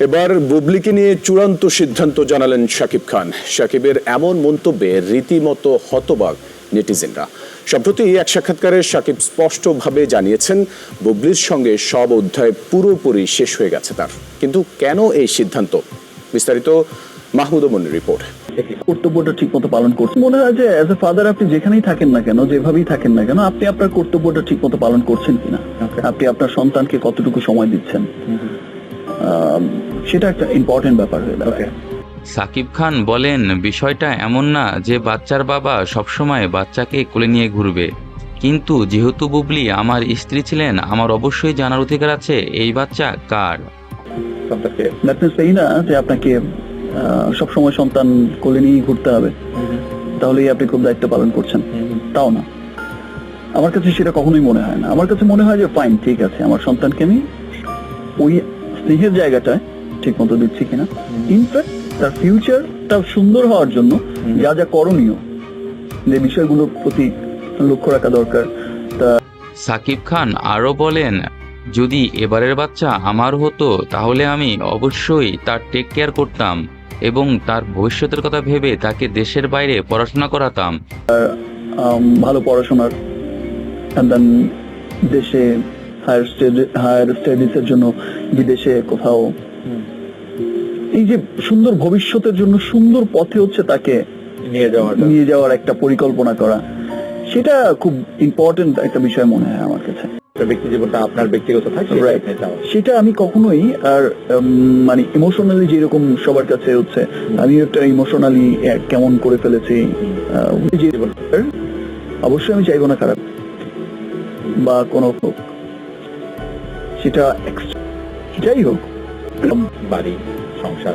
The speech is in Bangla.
এবার বুবলিকে নিয়ে চূড়ান্ত সিদ্ধান্ত জানালেন শাকিব খান। শাকিবের এমন মন্তব্যে রীতিমতো হতবাক নেটিজেনরা। সম্প্রতি এক সাক্ষাৎকারে শাকিব স্পষ্টভাবে জানিয়েছেন বুবলির সঙ্গে সব অধ্যায় পুরোপুরি শেষ হয়ে গেছে তার। কিন্তু কেন এই সিদ্ধান্ত? বিস্তারিত মাহমুদ মনির রিপোর্ট। কর্তব্যটা ঠিক মতো পালন করছেন মনে হয় যে অ্যাজ এ ফাদার আপনি যেখানেই থাকেন না কেন, যেভাবেই থাকেন না কেন, আপনি আপনার কর্তব্যটা ঠিক মতো পালন করছেন কিনা, আপনি আপনার সন্তানকে কতটুকু সময় দিচ্ছেন, সেটা একটা ইম্পর্টেন্ট ব্যাপার হয়ে দাঁড়ায়। সাকিব খান বলেন, বিষয়টা এমন না যে বাচ্চার বাবা সবসময় বাচ্চাকে কোলে নিয়ে ঘুরবে, কিন্তু যেহেতু বুবলি আমার স্ত্রী ছিলেন, আমার অবশ্যই জানার অধিকার আছে এই বাচ্চা কার। দ্যাট মিন্স এই না যে আপনাকে সবসময় সন্তান কোলে নিয়ে ঘুরতে হবে, তাহলেই আপনি খুব দায়িত্ব পালন করছেন, তাও না। আমার কাছে সেটা কখনোই মনে হয় না। আমার কাছে মনে হয় যে ফাইন, ঠিক আছে, আমার সন্তানকে আমি ওই স্নেহের জায়গাটায় ঠিক মতো দিচ্ছি কিনা, ইনফ্যাক্ট তার ফিউচারটা সুন্দর হওয়ার জন্য যা যা করণীয়, যে বিষয়গুলোর প্রতি লক্ষ্য রাখা দরকার। সাকিব খান আরো বলেন, যদি এবারের বাচ্চা আমার হতো তাহলে আমি অবশ্যই তার টেক কেয়ার করতাম এবং তার ভবিষ্যতের কথা ভেবে তাকে দেশের বাইরে পড়াশোনা করাতাম। ভালো পড়াশোনার and then দেশে হায়ার স্টাডিজের জন্য বিদেশে কোথাও, এই যে সুন্দর ভবিষ্যতের জন্য সুন্দর পথে হচ্ছে তাকে নিয়ে যাওয়ার একটা পরিকল্পনা করা, সেটা খুব ইম্পর্টেন্ট একটা বিষয় মনে হয় আমার কাছে। ব্যক্তি জীবনটা আপনার ব্যক্তিগত থাকে, সেটা আমি কখনোই আর মানে ইমোশনালি যেরকম সবার কাছে হচ্ছে, আমি একটা ইমোশনালি কেমন করে ফেলেছি, অবশ্যই আমি চাইবো না খারাপ বা কোনো হোক, সেটা যাই হোক, বাড়ি সংসার